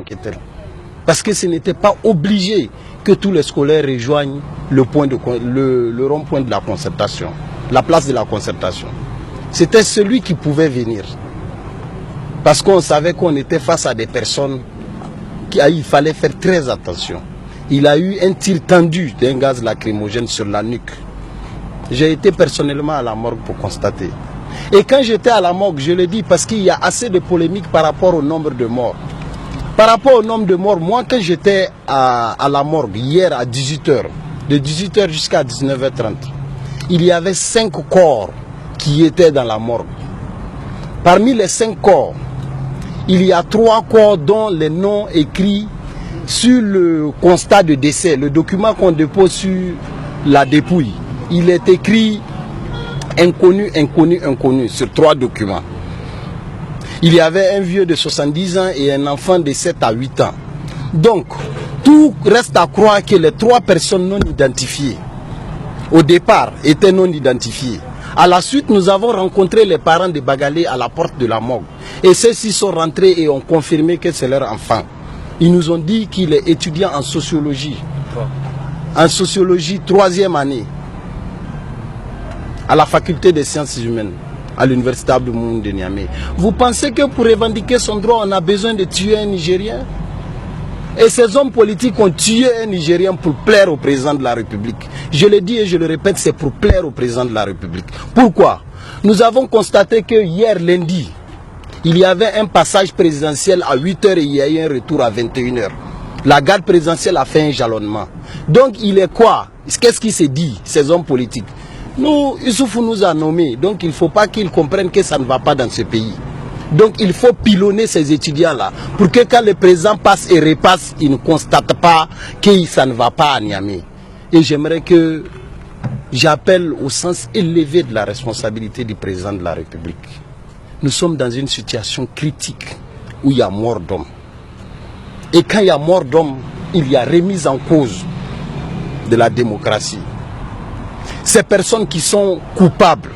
manquait-elle? Parce que ce n'était pas obligé que tous les scolaires rejoignent le rond-point de la concertation, la place de la concertation. C'était celui qui pouvait venir. Parce qu'on savait qu'on était face à des personnes il fallait faire très attention. Il a eu un tir tendu d'un gaz lacrymogène sur la nuque. J'ai été personnellement à la morgue pour constater. Et quand j'étais à la morgue, je le dis parce qu'il y a assez de polémiques par rapport au nombre de morts. Par rapport au nombre de morts, moi quand j'étais à la morgue hier à 18h, de 18h jusqu'à 19h30, il y avait 5 corps qui étaient dans la morgue. Parmi les 5 corps, il y a 3 corps dont les noms écrits sur le constat de décès, le document qu'on dépose sur la dépouille. Il est écrit inconnu, inconnu, inconnu sur 3 documents. Il y avait un vieux de 70 ans et un enfant de 7 à 8 ans. Donc, tout reste à croire que les 3 personnes non identifiées, au départ, étaient non identifiées. À la suite, nous avons rencontré les parents de Bagalé à la porte de la morgue. Et ceux-ci sont rentrés et ont confirmé que c'est leur enfant. Ils nous ont dit qu'il est étudiant en sociologie. En sociologie, 3e année. À la faculté des sciences humaines, à l'université Abdou Moumouni de Niamey. Vous pensez que pour revendiquer son droit, on a besoin de tuer un Nigérien? Et ces hommes politiques ont tué un Nigérien pour plaire au président de la République. Je le dis et je le répète, c'est pour plaire au président de la République. Pourquoi? Nous avons constaté que hier lundi, il y avait un passage présidentiel à 8h et il y a eu un retour à 21h. La garde présidentielle a fait un jalonnement. Donc il est quoi? Qu'est-ce qui s'est dit, ces hommes politiques? Nous, Issoufou nous a nommés, donc il ne faut pas qu'ils comprennent que ça ne va pas dans ce pays. Donc il faut pilonner ces étudiants-là pour que quand le président passe et repasse, il ne constate pas que ça ne va pas à Niamey. Et j'aimerais que j'appelle au sens élevé de la responsabilité du président de la République. Nous sommes dans une situation critique où il y a mort d'homme. Et quand il y a mort d'homme, il y a remise en cause de la démocratie. Ces personnes qui sont coupables,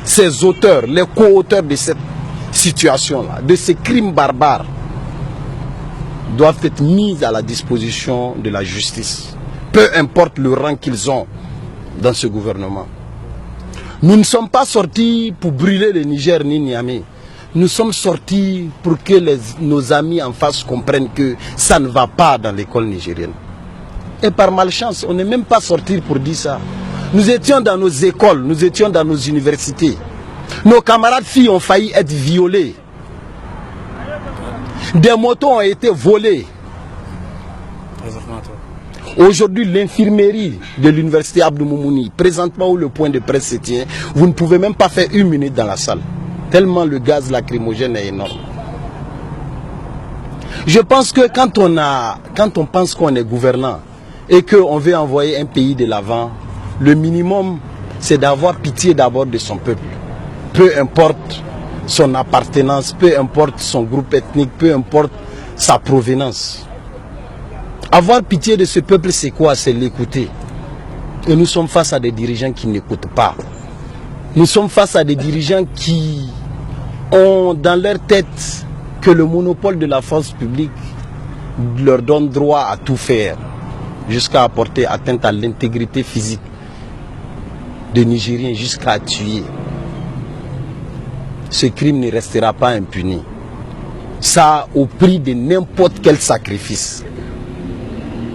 ces auteurs, les co-auteurs de cette situation-là, de ces crimes barbares, doivent être mis à la disposition de la justice, peu importe le rang qu'ils ont dans ce gouvernement. Nous ne sommes pas sortis pour brûler le Niger ni Niamey. Nous sommes sortis pour que nos amis en face comprennent que ça ne va pas dans l'école nigérienne. Et par malchance, on n'est même pas sortis pour dire ça. Nous étions dans nos écoles, nous étions dans nos universités. Nos camarades filles ont failli être violées. Des motos ont été volées. Aujourd'hui, l'infirmerie de l'université Abdou Moumouni, présentement où le point de presse se tient, vous ne pouvez même pas faire 1 minute dans la salle. Tellement le gaz lacrymogène est énorme. Je pense que quand on pense qu'on est gouvernant et qu'on veut envoyer un pays de l'avant, le minimum, c'est d'avoir pitié d'abord de son peuple. Peu importe son appartenance, peu importe son groupe ethnique, peu importe sa provenance. Avoir pitié de ce peuple, c'est quoi? C'est l'écouter. Et nous sommes face à des dirigeants qui n'écoutent pas. Nous sommes face à des dirigeants qui ont dans leur tête que le monopole de la force publique leur donne droit à tout faire, jusqu'à apporter atteinte à l'intégrité physique des Nigériens, jusqu'à tuer. Ce crime ne restera pas impuni. Ça au prix de n'importe quel sacrifice.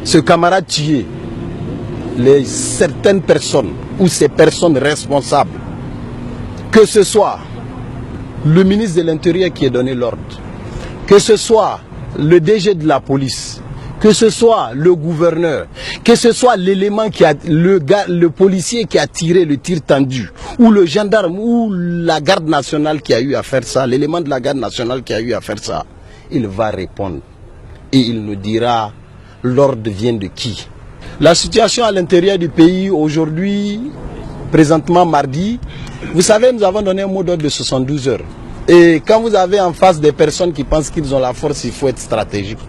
Ce camarade tué, certaines personnes ou ces personnes responsables, que ce soit le ministre de l'Intérieur qui a donné l'ordre, que ce soit le DG de la police, que ce soit le gouverneur, que ce soit l'élément qui a le policier qui a tiré le tir tendu, ou le gendarme ou la garde nationale qui a eu à faire ça, l'élément de la garde nationale qui a eu à faire ça, il va répondre et il nous dira l'ordre vient de qui. La situation à l'intérieur du pays aujourd'hui, présentement mardi, vous savez, nous avons donné un mot d'ordre de 72 heures. Et quand vous avez en face des personnes qui pensent qu'ils ont la force, il faut être stratégique.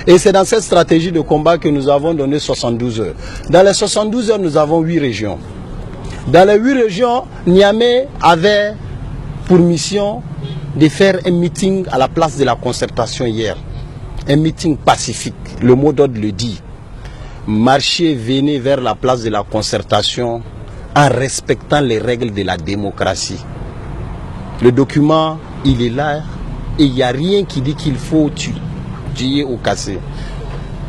Et c'est dans cette stratégie de combat que nous avons donné 72 heures. Dans les 72 heures, nous avons 8 régions. Dans les 8 régions, Niamey avait pour mission de faire un meeting à la place de la concertation hier. un meeting pacifique, le mot d'ordre le dit. Marchez, venez vers la place de la concertation en respectant les règles de la démocratie. Le document, il est là et il n'y a rien qui dit qu'il faut tuer ou casser.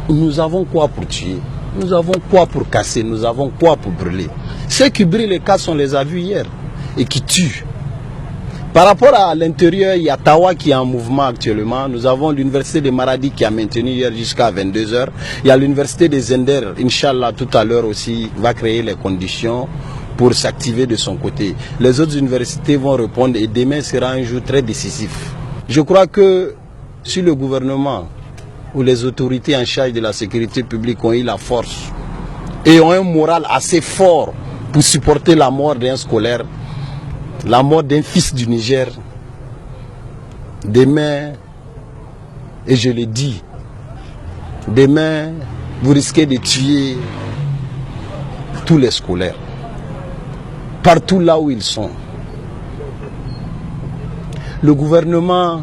Nous avons quoi pour tuer? Nous avons quoi pour casser? Nous avons quoi pour brûler? Ceux qui brûlent les cassent, on les a vus hier et qui tuent. Par rapport à l'intérieur, il y a Tawa qui est en mouvement actuellement. Nous avons l'université de Maradi qui a maintenu hier jusqu'à 22 h. Il y a l'université de Zender, Inch'Allah, tout à l'heure aussi, va créer les conditions pour s'activer de son côté. Les autres universités vont répondre et demain sera un jour très décisif. Je crois que si le gouvernement ou les autorités en charge de la sécurité publique ont eu la force et ont un moral assez fort pour supporter la mort d'un scolaire, la mort d'un fils du Niger, demain, et je le dis, demain, vous risquez de tuer tous les scolaires, partout là où ils sont. Le gouvernement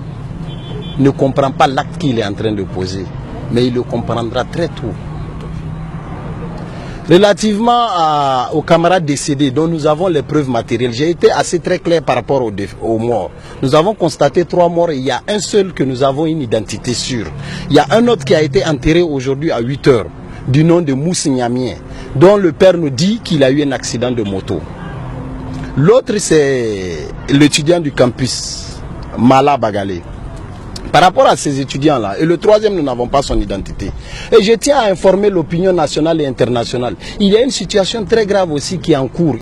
ne comprend pas l'acte qu'il est en train de poser, mais il le comprendra très tôt. Relativement aux camarades décédés dont nous avons les preuves matérielles, j'ai été assez très clair par rapport aux morts. Nous avons constaté 3 morts et il y a un seul que nous avons une identité sûre. Il y a un autre qui a été enterré aujourd'hui à 8 h, du nom de Mouss Niamien, dont le père nous dit qu'il a eu un accident de moto. L'autre, c'est l'étudiant du campus, Mala Bagalé. Par rapport à ces étudiants-là, et le troisième, nous n'avons pas son identité. Et je tiens à informer l'opinion nationale et internationale. Il y a une situation très grave aussi qui est en cours.